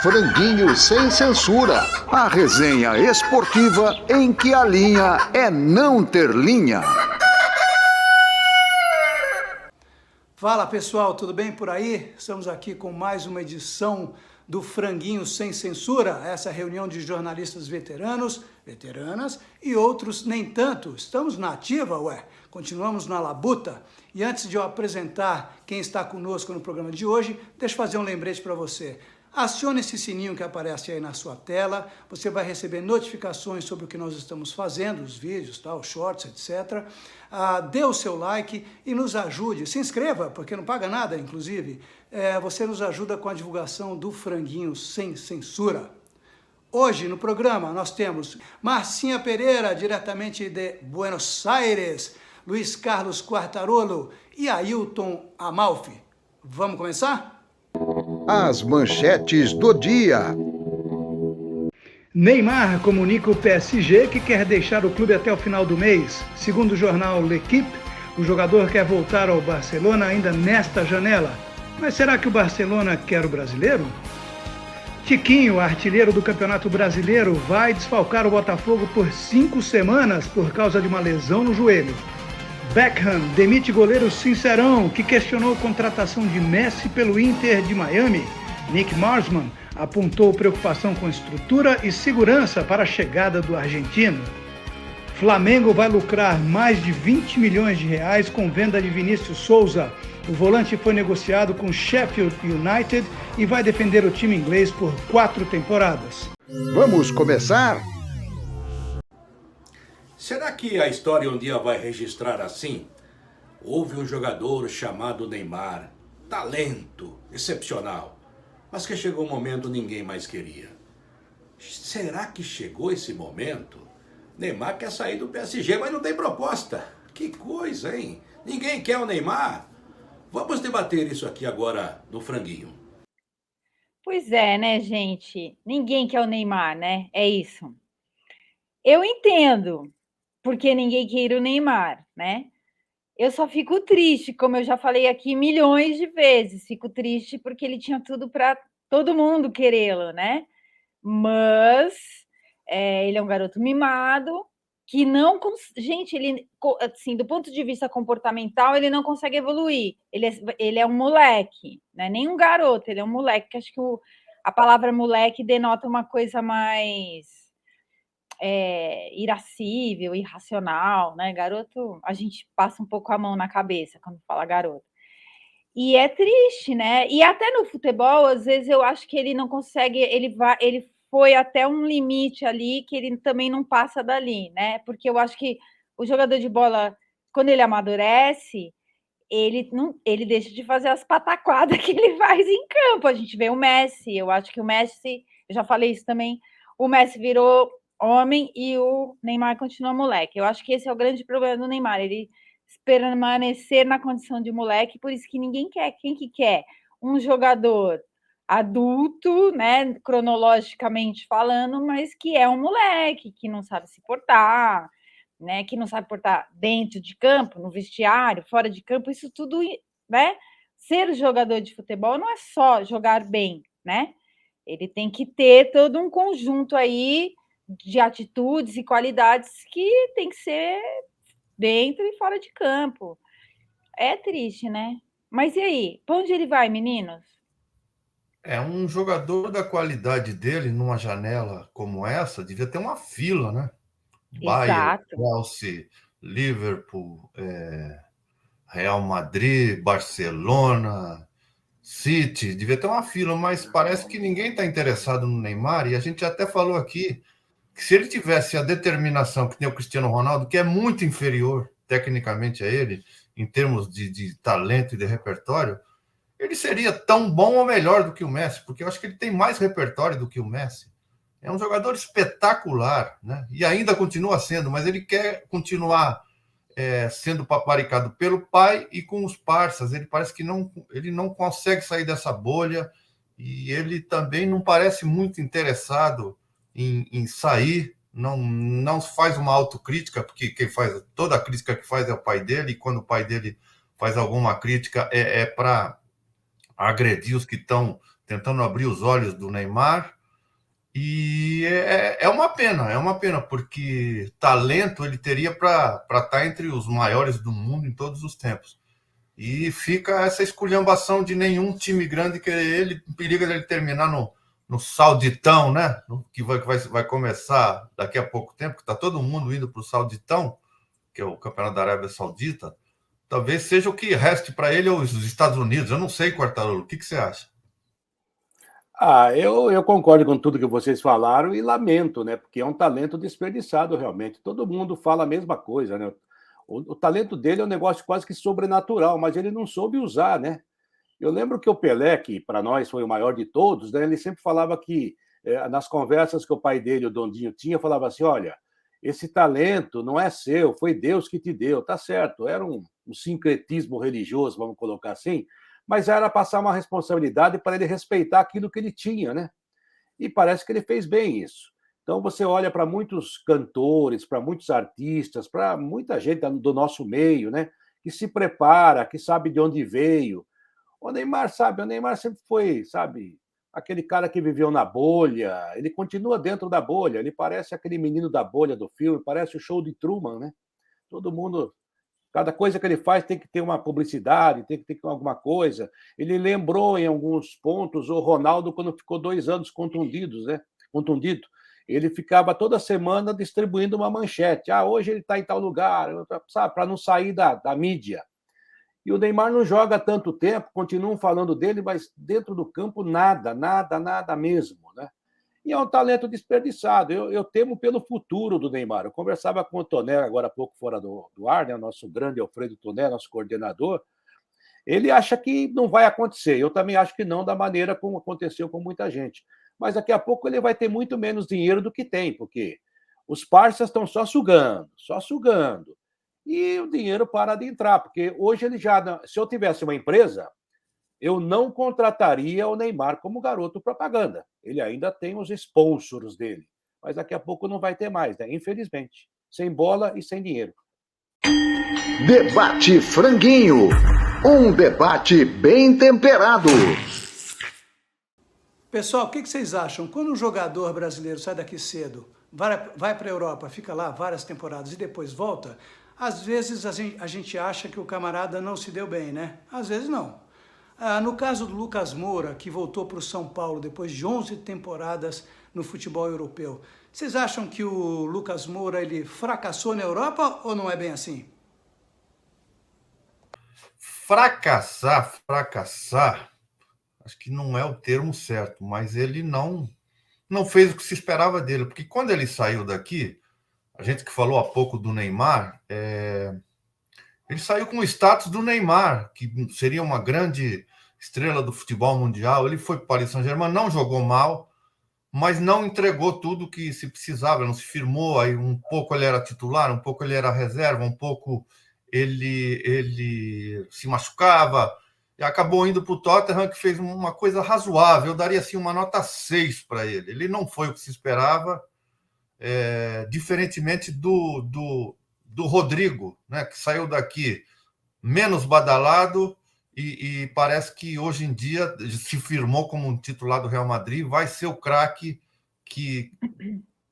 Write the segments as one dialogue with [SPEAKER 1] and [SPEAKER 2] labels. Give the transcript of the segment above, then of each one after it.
[SPEAKER 1] Franguinho Sem Censura, a resenha esportiva em que a linha é não ter linha.
[SPEAKER 2] Fala pessoal, tudo bem por aí? Estamos aqui com mais uma edição do Franguinho Sem Censura, essa reunião de jornalistas veteranos, veteranas e outros nem tanto. Estamos na ativa, continuamos na labuta. E antes de eu apresentar quem está conosco no programa de hoje, deixa eu fazer um lembrete para você. Acione esse sininho que aparece aí na sua tela, você vai receber notificações sobre o que nós estamos fazendo, os vídeos, tal, shorts, etc. Dê o seu like e nos ajude, se inscreva, porque não paga nada, inclusive. Você nos ajuda com a divulgação do Franguinho Sem Censura. Hoje no programa nós temos Marcinha Pereira, diretamente de Buenos Aires, Luiz Carlos Quartarolo e Ailton Amalfi. Vamos começar?
[SPEAKER 1] As manchetes do dia.
[SPEAKER 2] Neymar comunica o PSG que quer deixar o clube até o final do mês. Segundo o jornal L'Équipe, o jogador quer voltar ao Barcelona ainda nesta janela. Mas será que o Barcelona quer o brasileiro? Tiquinho, artilheiro do Campeonato Brasileiro, vai desfalcar o Botafogo por 5 semanas por causa de uma lesão no joelho. Beckham demite goleiro Sincerão, que questionou a contratação de Messi pelo Inter de Miami. Nick Marsman apontou preocupação com estrutura e segurança para a chegada do argentino. Flamengo vai lucrar mais de 20 milhões de reais com venda de Vinícius Souza. O volante foi negociado com Sheffield United e vai defender o time inglês por 4 temporadas.
[SPEAKER 1] Vamos começar?
[SPEAKER 3] Será que a história um dia vai registrar assim? Houve um jogador chamado Neymar, talento excepcional, mas que chegou um momento ninguém mais queria. Será que chegou esse momento? Neymar quer sair do PSG, mas não tem proposta. Que coisa, hein? Ninguém quer o Neymar. Vamos debater isso aqui agora no Franguinho.
[SPEAKER 4] Pois é, né, gente? Ninguém quer o Neymar, né? É isso. Eu entendo porque ninguém quer o Neymar, né? Eu só fico triste, como eu já falei aqui milhões de vezes. Fico triste porque ele tinha tudo para todo mundo querê-lo, né? Mas ele é um garoto mimado que não... Gente, ele, assim, do ponto de vista comportamental, ele não consegue evoluir. Ele é um moleque, né? Nem um garoto, ele é um moleque, que acho que a palavra moleque denota uma coisa mais irascível, irracional, né? Garoto, a gente passa um pouco a mão na cabeça quando fala garoto. E é triste, né? E até no futebol, às vezes eu acho que ele não consegue, ele foi até um limite ali que ele também não passa dali, né? Porque eu acho que o jogador de bola, quando ele amadurece, ele deixa de fazer as pataquadas que ele faz em campo. A gente vê o Messi, eu acho que o Messi, eu já falei isso também, o Messi virou homem e o Neymar continua moleque. Eu acho que esse é o grande problema do Neymar, ele permanecer na condição de moleque, por isso que ninguém quer. Quem que quer? Um jogador adulto, né, cronologicamente falando, mas que é um moleque, que não sabe se portar, né, que não sabe portar dentro de campo, no vestiário, fora de campo, isso tudo, né? Ser jogador de futebol não é só jogar bem, né? Ele tem que ter todo um conjunto aí de atitudes e qualidades que tem que ser dentro e fora de campo. É triste, né? Mas e aí? Para onde ele vai, meninos?
[SPEAKER 5] Um jogador da qualidade dele, numa janela como essa, devia ter uma fila, né? Bayern,
[SPEAKER 4] Exato.
[SPEAKER 5] Chelsea, Liverpool, Real Madrid, Barcelona, City, devia ter uma fila, mas parece que ninguém está interessado no Neymar, e a gente até falou aqui que se ele tivesse a determinação que tem o Cristiano Ronaldo, que é muito inferior tecnicamente a ele, em termos de talento e de repertório, ele seria tão bom ou melhor do que o Messi, porque eu acho que ele tem mais repertório do que o Messi. É um jogador espetacular, né? E ainda continua sendo, mas ele quer continuar sendo paparicado pelo pai e com os parças. Ele parece que ele não consegue sair dessa bolha e ele também não parece muito interessado em sair, não faz uma autocrítica, porque quem faz toda a crítica que faz é o pai dele, e quando o pai dele faz alguma crítica é para agredir os que estão tentando abrir os olhos do Neymar. E é uma pena, porque talento ele teria para estar entre os maiores do mundo em todos os tempos. E fica essa esculhambação de nenhum time grande que ele periga ele terminar no Sauditão, né? Que vai começar daqui a pouco tempo, que está todo mundo indo para o Sauditão, que é o Campeonato da Arábia Saudita. Talvez seja o que reste para ele os Estados Unidos. Eu não sei, Quartarolo, o que você acha?
[SPEAKER 6] Eu concordo com tudo que vocês falaram e lamento, né? Porque é um talento desperdiçado, realmente. Todo mundo fala a mesma coisa, né? O talento dele é um negócio quase que sobrenatural, mas ele não soube usar, né? Eu lembro que o Pelé, que para nós foi o maior de todos, né? Ele sempre falava que, nas conversas que o pai dele, o Dondinho, tinha, falava assim: olha, esse talento não é seu, foi Deus que te deu, tá certo. Era um sincretismo religioso, vamos colocar assim, mas era passar uma responsabilidade para ele respeitar aquilo que ele tinha, né? E parece que ele fez bem isso. Então, você olha para muitos cantores, para muitos artistas, para muita gente do nosso meio, né? Que se prepara, que sabe de onde veio. O Neymar, sabe, o Neymar sempre foi, sabe, aquele cara que viveu na bolha, ele continua dentro da bolha, ele parece aquele menino da bolha do filme, parece o show de Truman, né? Todo mundo, cada coisa que ele faz tem que ter uma publicidade, tem que ter alguma coisa. Ele lembrou em alguns pontos o Ronaldo quando ficou 2 anos contundidos, né? Contundido. Ele ficava toda semana distribuindo uma manchete. Hoje ele está em tal lugar, sabe, para não sair da mídia. E o Neymar não joga há tanto tempo, continuam falando dele, mas dentro do campo nada, nada, nada mesmo, né? E é um talento desperdiçado. Eu temo pelo futuro do Neymar. Eu conversava com o Toné agora há pouco fora do ar, né? O nosso grande Alfredo Toné, nosso coordenador. Ele acha que não vai acontecer. Eu também acho que não, da maneira como aconteceu com muita gente. Mas daqui a pouco ele vai ter muito menos dinheiro do que tem, porque os parceiros estão só sugando, só sugando. E o dinheiro para de entrar, porque hoje ele já. Se eu tivesse uma empresa, eu não contrataria o Neymar como garoto propaganda. Ele ainda tem os sponsors dele. Mas daqui a pouco não vai ter mais, né? Infelizmente. Sem bola e sem dinheiro.
[SPEAKER 1] Debate Franguinho. Um debate bem temperado.
[SPEAKER 2] Pessoal, o que vocês acham? Quando um jogador brasileiro sai daqui cedo, vai para a Europa, fica lá várias temporadas e depois volta, às vezes a gente acha que o camarada não se deu bem, né? Às vezes não. No caso do Lucas Moura, que voltou para o São Paulo depois de 11 temporadas no futebol europeu, vocês acham que o Lucas Moura ele fracassou na Europa ou não é bem assim?
[SPEAKER 5] Fracassar, acho que não é o termo certo, mas ele não fez o que se esperava dele, porque quando ele saiu daqui, a gente que falou há pouco do Neymar, ele saiu com o status do Neymar, que seria uma grande estrela do futebol mundial. Ele foi para o Paris Saint-Germain, não jogou mal, mas não entregou tudo que se precisava, não se firmou. Aí um pouco ele era titular, um pouco ele era reserva, um pouco ele se machucava, e acabou indo para o Tottenham, que fez uma coisa razoável. Eu daria assim, uma nota 6 para ele. Ele não foi o que se esperava, diferentemente do Rodrigo, né, que saiu daqui menos badalado e parece que hoje em dia se firmou como um titular do Real Madrid, vai ser o craque que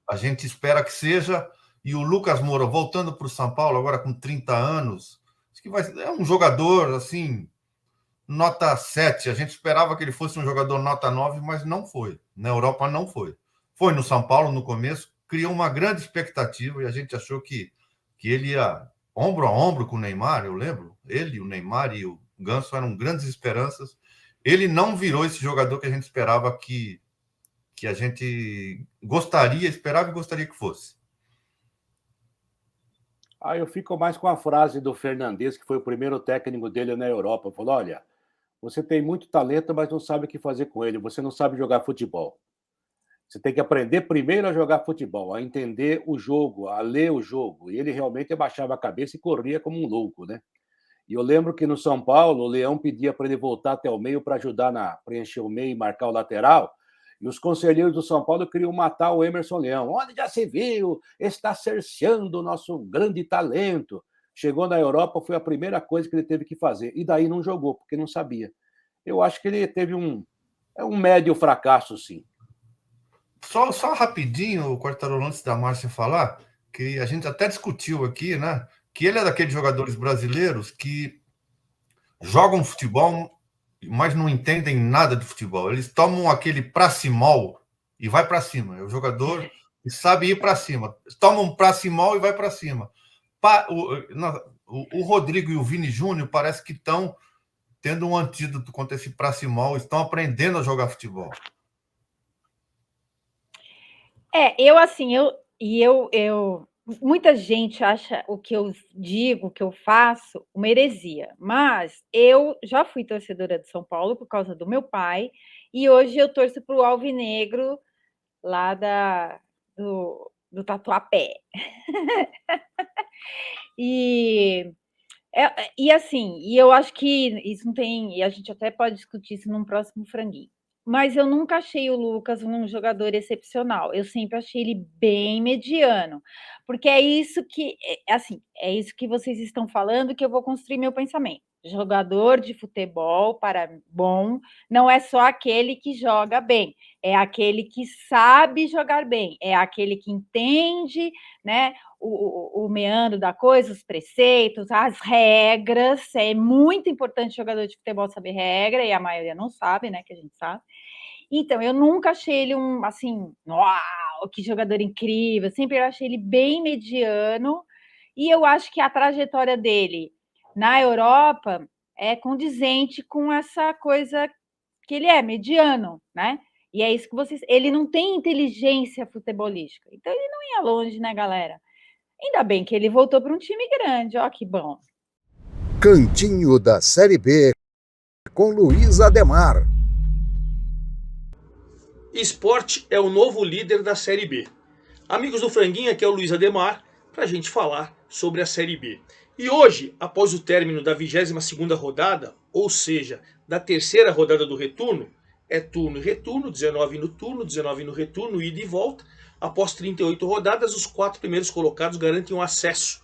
[SPEAKER 5] a gente espera que seja. E o Lucas Moura, voltando para o São Paulo, agora com 30 anos, acho que é um jogador, assim, nota 7. A gente esperava que ele fosse um jogador nota 9, mas não foi. Na Europa não foi. Foi no São Paulo no começo, criou uma grande expectativa e a gente achou que ele ia ombro a ombro com o Neymar, eu lembro. Ele, o Neymar e o Ganso eram grandes esperanças. Ele não virou esse jogador que a gente esperava que a gente esperava e gostaria que fosse.
[SPEAKER 6] Eu fico mais com a frase do Fernandes, que foi o primeiro técnico dele na Europa. Falou: olha, você tem muito talento, mas não sabe o que fazer com ele. Você não sabe jogar futebol. Você tem que aprender primeiro a jogar futebol, a entender o jogo, a ler o jogo. E ele realmente abaixava a cabeça e corria como um louco, né? E eu lembro que no São Paulo, o Leão pedia para ele voltar até o meio para ajudar a preencher o meio e marcar o lateral. E os conselheiros do São Paulo queriam matar o Emerson Leão. Onde já se viu? Está cerceando o nosso grande talento. Chegou na Europa, foi a primeira coisa que ele teve que fazer. E daí não jogou, porque não sabia. Eu acho que ele teve é um médio fracasso, sim.
[SPEAKER 5] Só rapidinho, Quartarolo, antes da Márcia falar, que a gente até discutiu aqui, né? Que ele é daqueles jogadores brasileiros que jogam futebol, mas não entendem nada de futebol. Eles tomam aquele pracimol e vai para cima. É o jogador que sabe ir para cima. Toma um pracimol e vai para cima. O Rodrigo e o Vini Júnior parece que estão tendo um antídoto contra esse pracimol, estão aprendendo a jogar futebol.
[SPEAKER 4] Muita gente acha o que eu digo, o que eu faço, uma heresia, mas eu já fui torcedora de São Paulo por causa do meu pai, e hoje eu torço para o Alvinegro lá do Tatuapé. E eu acho que isso não tem, e a gente até pode discutir isso num próximo franguinho. Mas eu nunca achei o Lucas um jogador excepcional. Eu sempre achei ele bem mediano, porque é isso que vocês estão falando que eu vou construir meu pensamento. Jogador de futebol para bom não é só aquele que joga bem, é aquele que sabe jogar bem, é aquele que entende, né, o meandro da coisa, os preceitos, as regras. É muito importante jogador de futebol saber regra, e a maioria não sabe, né, que a gente sabe. Então, eu nunca achei ele uau, que jogador incrível, sempre eu achei ele bem mediano, e eu acho que a trajetória dele na Europa é condizente com essa coisa que ele é mediano, né? E é isso que ele não tem inteligência futebolística, então ele não ia longe, né, galera? Ainda bem que ele voltou para um time grande, ó, que bom.
[SPEAKER 1] Cantinho da Série B com Luiz Ademar.
[SPEAKER 7] Sport é o novo líder da Série B. Amigos do Franguinho, aqui é o Luiz Ademar, para a gente falar sobre a Série B. E hoje, após o término da 22ª rodada, ou seja, da terceira rodada do retorno, é turno e retorno, 19 no turno, 19 no retorno, ida e volta. Após 38 rodadas, os 4 primeiros colocados garantem um acesso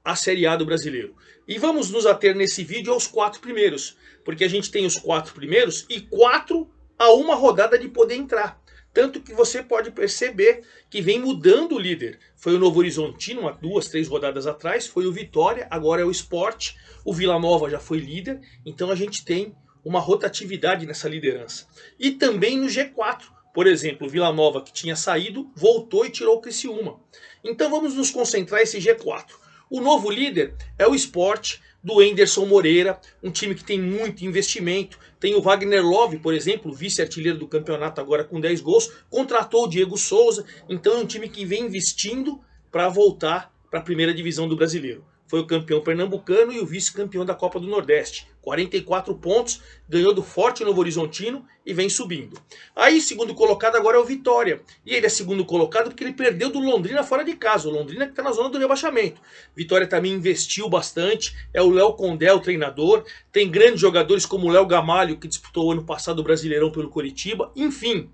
[SPEAKER 7] à Série A do Brasileiro. E vamos nos ater nesse vídeo aos 4 primeiros, porque a gente tem os 4 primeiros e 4 a uma rodada de poder entrar. Tanto que você pode perceber que vem mudando o líder. Foi o Novo Horizontino há 2, 3 rodadas atrás, foi o Vitória, agora é o Sport, o Vila Nova já foi líder, então a gente tem uma rotatividade nessa liderança. E também no G4, por exemplo, o Vila Nova, que tinha saído, voltou e tirou o Criciúma. Então vamos nos concentrar nesse G4. O novo líder é o Sport, do Enderson Moreira, um time que tem muito investimento. Tem o Wagner Love, por exemplo, vice-artilheiro do campeonato agora com 10 gols. Contratou o Diego Souza, então é um time que vem investindo para voltar para a primeira divisão do Brasileiro. Foi o campeão pernambucano e o vice-campeão da Copa do Nordeste. 44 pontos, ganhou do forte Novo Horizontino e vem subindo. Aí, segundo colocado agora é o Vitória. E ele é segundo colocado porque ele perdeu do Londrina fora de casa. O Londrina que está na zona do rebaixamento. Vitória também investiu bastante. É o Léo Condé, o treinador. Tem grandes jogadores como o Léo Gamalho, que disputou o ano passado o Brasileirão pelo Coritiba. Enfim,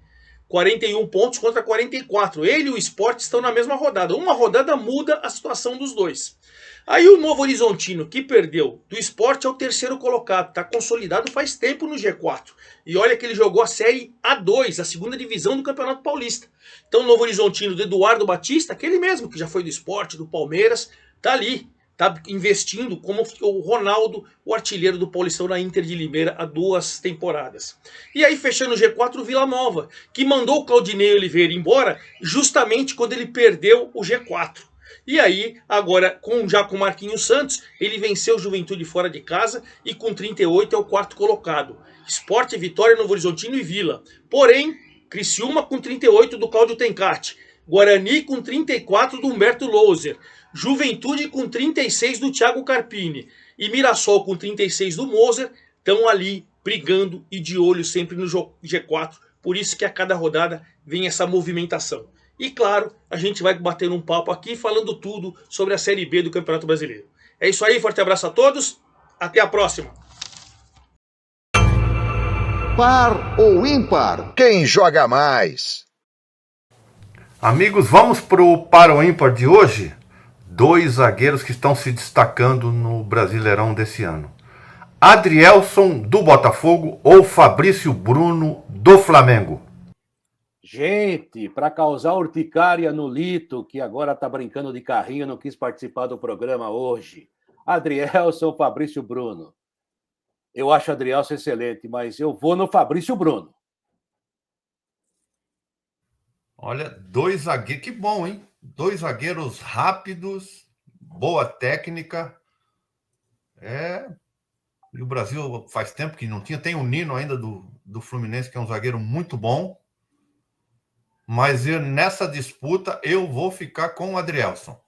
[SPEAKER 7] 41 pontos contra 44. Ele e o Sport estão na mesma rodada. Uma rodada muda a situação dos dois. Aí o Novo Horizontino, que perdeu do Sport, é o terceiro colocado. Está consolidado faz tempo no G4. E olha que ele jogou a Série A2, a segunda divisão do Campeonato Paulista. Então o Novo Horizontino do Eduardo Batista, aquele mesmo que já foi do Sport, do Palmeiras, está ali. Está investindo como o Ronaldo, o artilheiro do Paulistão na Inter de Limeira há 2 temporadas. E aí fechando o G4, o Vila Nova, que mandou o Claudinei Oliveira embora justamente quando ele perdeu o G4. E aí, agora, já com o Marquinhos Santos, ele venceu o Juventude fora de casa e com 38 é o 4º colocado. Sport, Vitória, Novo Horizontino e Vila. Porém, Criciúma com 38 do Cláudio Tencati. Guarani com 34 do Humberto Louser. Juventude com 36 do Thiago Carpini. E Mirassol com 36 do Moser estão ali brigando e de olho sempre no G4. Por isso que a cada rodada vem essa movimentação. E claro, a gente vai bater um papo aqui falando tudo sobre a Série B do Campeonato Brasileiro. É isso aí, forte abraço a todos, até a próxima.
[SPEAKER 1] Par ou ímpar? Quem joga mais?
[SPEAKER 5] Amigos, vamos para o par ou ímpar de hoje? 2 zagueiros que estão se destacando no Brasileirão desse ano. Adrielson do Botafogo ou Fabrício Bruno do Flamengo?
[SPEAKER 6] Gente, para causar urticária no Lito, que agora está brincando de carrinho, não quis participar do programa hoje. Adrielson, Fabrício Bruno. Eu acho o Adrielson excelente, mas eu vou no Fabrício Bruno.
[SPEAKER 5] Olha, dois zagueiros, que bom, hein? Dois zagueiros rápidos, boa técnica. E o Brasil faz tempo que não tinha. Tem o Nino ainda do Fluminense, que é um zagueiro muito bom. Mas nessa disputa eu vou ficar com o Adrielson.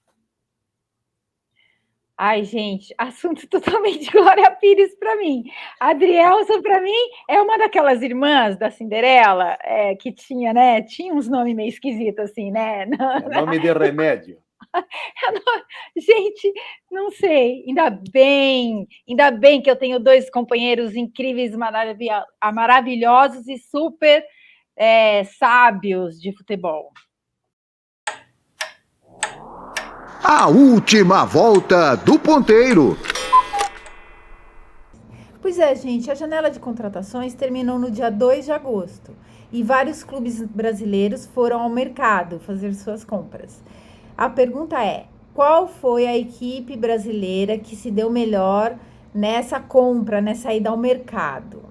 [SPEAKER 4] Ai, gente, assunto totalmente Glória Pires para mim. A Adrielson, para mim, é uma daquelas irmãs da Cinderela que tinha, né? Tinha uns nomes meio esquisitos, assim, né?
[SPEAKER 6] É nome de remédio.
[SPEAKER 4] Gente, não sei. Ainda bem que eu tenho dois companheiros incríveis, maravilhosos e super sábios de futebol.
[SPEAKER 1] A última volta do ponteiro.
[SPEAKER 8] Pois é, gente, a janela de contratações terminou no dia 2 de agosto e vários clubes brasileiros foram ao mercado fazer suas compras. A pergunta é: qual foi a equipe brasileira que se deu melhor nessa compra, nessa ida ao mercado?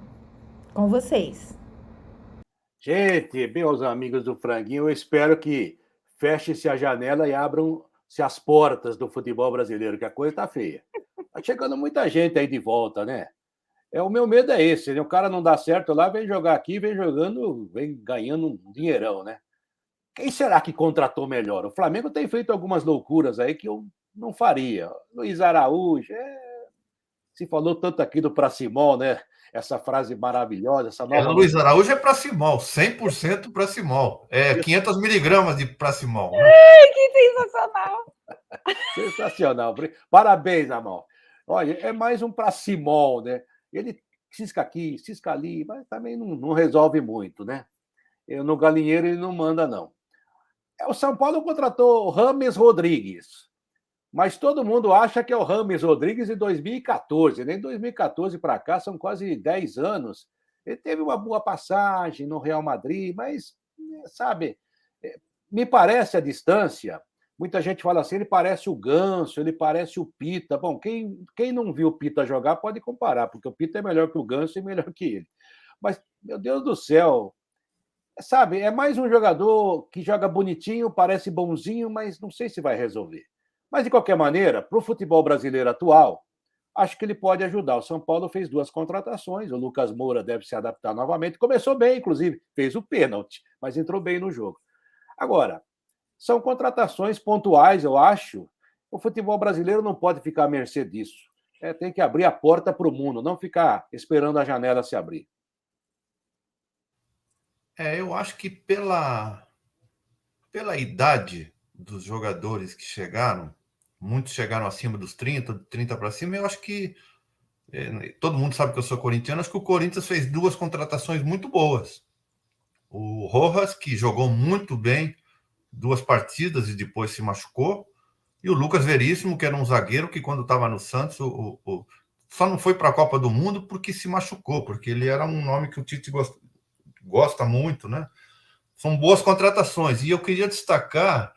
[SPEAKER 8] Com vocês.
[SPEAKER 6] Gente, meus amigos do Franguinho, eu espero que feche-se a janela e abram-se as portas do futebol brasileiro, que a coisa tá feia. Tá chegando muita gente aí de volta, né? O meu medo é esse, né? O cara não dá certo lá, vem jogar aqui, vem jogando, vem ganhando um dinheirão, né? Quem será que contratou melhor? O Flamengo tem feito algumas loucuras aí que eu não faria. Luiz Araújo, se falou tanto aqui do Pracimol, né? Essa frase maravilhosa, essa nova...
[SPEAKER 5] Luiz Araújo é Pracimol, 100% Pracimol. 500 miligramas de Pracimol. Né?
[SPEAKER 4] Que sensacional!
[SPEAKER 6] Sensacional. Parabéns, Amal. Olha, é mais um Pracimol, né? Ele cisca aqui, cisca ali, mas também não resolve muito, né? No galinheiro ele não manda, não. O São Paulo contratou o Rames Rodrigues, mas todo mundo acha que é o Rames Rodrigues de 2014. Nem 2014 para cá, são quase 10 anos. Ele teve uma boa passagem no Real Madrid, mas, sabe, me parece a distância. Muita gente fala assim, ele parece o Ganso, ele parece o Pita. Bom, quem não viu o Pita jogar pode comparar, porque o Pita é melhor que o Ganso e melhor que ele. Mas, meu Deus do céu, sabe, é mais um jogador que joga bonitinho, parece bonzinho, mas não sei se vai resolver. Mas, de qualquer maneira, para o futebol brasileiro atual, acho que ele pode ajudar. O São Paulo fez 2 contratações, o Lucas Moura deve se adaptar novamente. Começou bem, inclusive, fez o pênalti, mas entrou bem no jogo. Agora, são contratações pontuais, eu acho. O futebol brasileiro não pode ficar à mercê disso. Tem que abrir a porta para o mundo, não ficar esperando a janela se abrir.
[SPEAKER 5] Eu acho que pela idade dos jogadores que chegaram, muitos chegaram acima dos 30 para cima, eu acho que todo mundo sabe que eu sou corintiano, acho que o Corinthians fez 2 contratações muito boas. O Rojas, que jogou muito bem 2 partidas e depois se machucou, e o Lucas Veríssimo, que era um zagueiro que quando estava no Santos só não foi para a Copa do Mundo porque se machucou, porque ele era um nome que o Tite gosta muito, né? São boas contratações. E eu queria destacar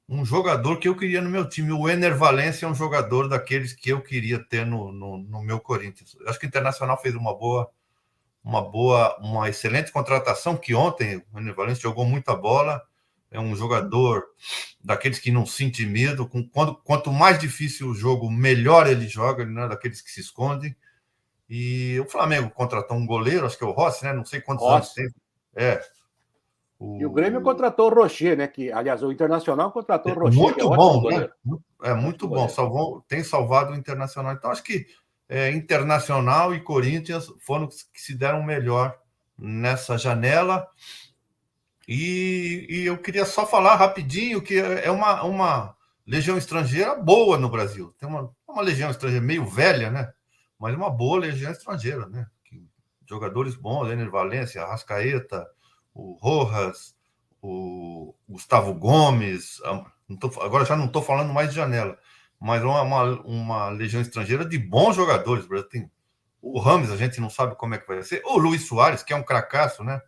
[SPEAKER 5] um jogador que eu queria no meu time. O Ener Valencia é um jogador daqueles que eu queria ter no meu Corinthians. Eu acho que o Internacional fez uma excelente contratação, que ontem o Ener Valencia jogou muita bola. É um jogador daqueles que não se intimidam. Quanto mais difícil o jogo, melhor ele joga. Ele não é daqueles que se escondem. E o Flamengo contratou um goleiro, acho que é o Rossi, né? Não sei quantos anos tem.
[SPEAKER 6] E o Grêmio contratou o Rocher, né? Aliás, o Internacional contratou o Rocher.
[SPEAKER 5] Muito bom, né? Muito bom. Tem salvado o Internacional. Então, acho que Internacional e Corinthians foram os que se deram melhor nessa janela. E eu queria só falar rapidinho que é uma legião estrangeira boa no Brasil. Tem uma legião estrangeira meio velha, né? Mas uma boa legião estrangeira, né? Jogadores bons, Ener Valencia, Arrascaeta, o Rojas, o Gustavo Gomes. Agora já não estou falando mais de janela, mas uma legião estrangeira de bons jogadores. O Brasil tem O Rames, a gente não sabe como é que vai ser. O Luis Soares, que é um cracaço, né?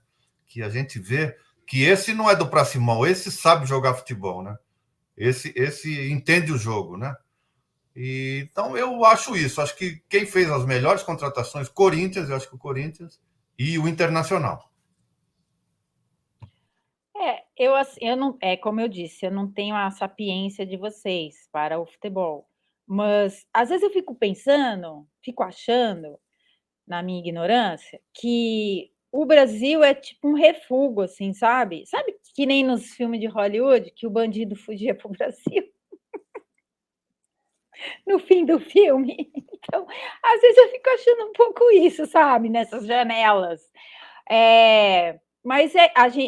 [SPEAKER 5] Que a gente vê que esse não é do pra cima, esse sabe jogar futebol, né? Esse entende o jogo, né? E, então, eu acho isso. Acho que quem fez as melhores contratações, Corinthians, eu acho que o Corinthians e o Internacional.
[SPEAKER 4] Eu não, como eu disse, eu não tenho a sapiência de vocês para o futebol. Mas às vezes eu fico pensando, fico achando, na minha ignorância, que o Brasil é tipo um refúgio, assim, sabe? Sabe que nem nos filmes de Hollywood, que o bandido fugia para o Brasil no fim do filme. Então, às vezes eu fico achando um pouco isso, sabe? Nessas janelas. Mas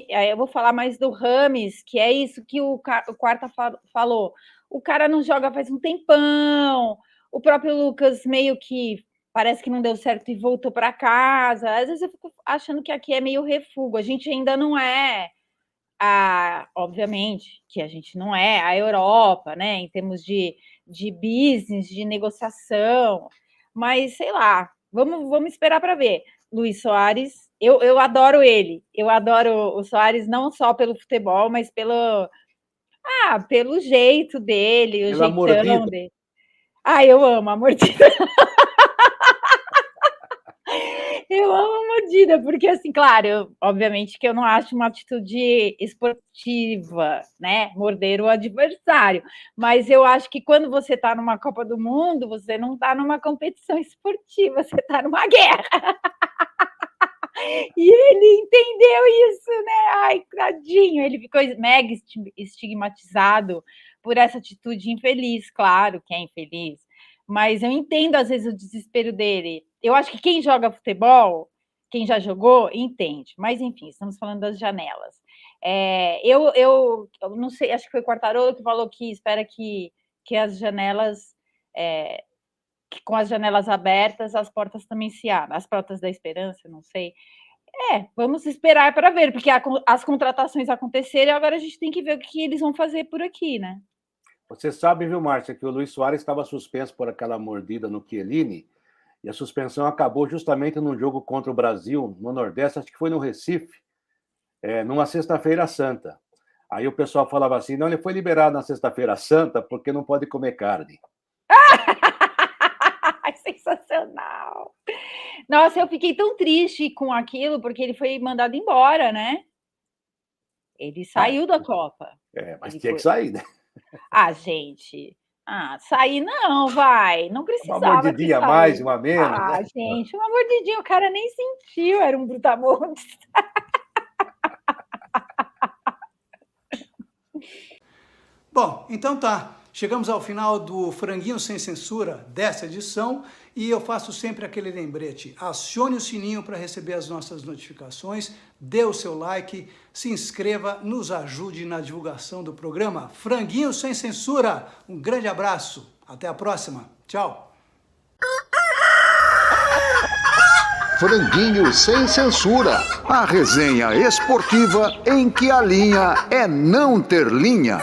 [SPEAKER 4] eu vou falar mais do Rames, que é isso que o Quarta falou. O cara não joga faz um tempão. O próprio Lucas meio que parece que não deu certo e voltou para casa. Às vezes eu fico achando que aqui é meio refúgio. A gente ainda não é, obviamente, que a gente não é a Europa, né? Em termos de business, de negociação. Mas, sei lá, vamos esperar para ver. Luis Soares, eu adoro ele. Eu adoro o Soares não só pelo futebol, mas pelo jeito dele, o
[SPEAKER 6] Pela
[SPEAKER 4] jeitão
[SPEAKER 6] mordida.
[SPEAKER 4] dele. Eu amo a mordida. Eu amo a mordida, porque, assim, claro, obviamente que eu não acho uma atitude esportiva, né? Morder o adversário. Mas eu acho que quando você está numa Copa do Mundo, você não está numa competição esportiva, você está numa guerra. E ele entendeu isso, né? Ai, tadinho, ele ficou mega estigmatizado por essa atitude infeliz, claro que é infeliz, mas eu entendo às vezes o desespero dele. Eu acho que quem joga futebol, quem já jogou, entende. Mas enfim, estamos falando das janelas. Eu não sei, acho que foi o Quartarolo que falou que espera que as janelas, que com as janelas abertas, as portas também se abrem, as portas da esperança, não sei. Vamos esperar para ver, porque as contratações aconteceram e agora a gente tem que ver o que eles vão fazer por aqui, né?
[SPEAKER 6] Você sabe, viu, Márcia, que o Luis Soares estava suspenso por aquela mordida no Chiellini, e a suspensão acabou justamente num jogo contra o Brasil, no Nordeste, acho que foi no Recife, numa sexta-feira santa. Aí o pessoal falava assim, não, ele foi liberado na sexta-feira santa porque não pode comer carne.
[SPEAKER 4] Sensacional! Nossa, eu fiquei tão triste com aquilo, porque ele foi mandado embora, né? Ele saiu da Copa.
[SPEAKER 6] Mas tinha que sair, né?
[SPEAKER 4] Gente. Sair não, vai. Não precisava.
[SPEAKER 6] Uma mordidinha a mais, uma a menos. Né?
[SPEAKER 4] Gente, uma mordidinha, o cara nem sentiu, era um brutamontes.
[SPEAKER 2] Bom, então tá. Chegamos ao final do Franguinho Sem Censura dessa edição e eu faço sempre aquele lembrete. Acione o sininho para receber as nossas notificações, dê o seu like, se inscreva, nos ajude na divulgação do programa Franguinho Sem Censura. Um grande abraço, até a próxima. Tchau.
[SPEAKER 1] Franguinho Sem Censura, a resenha esportiva em que a linha é não ter linha.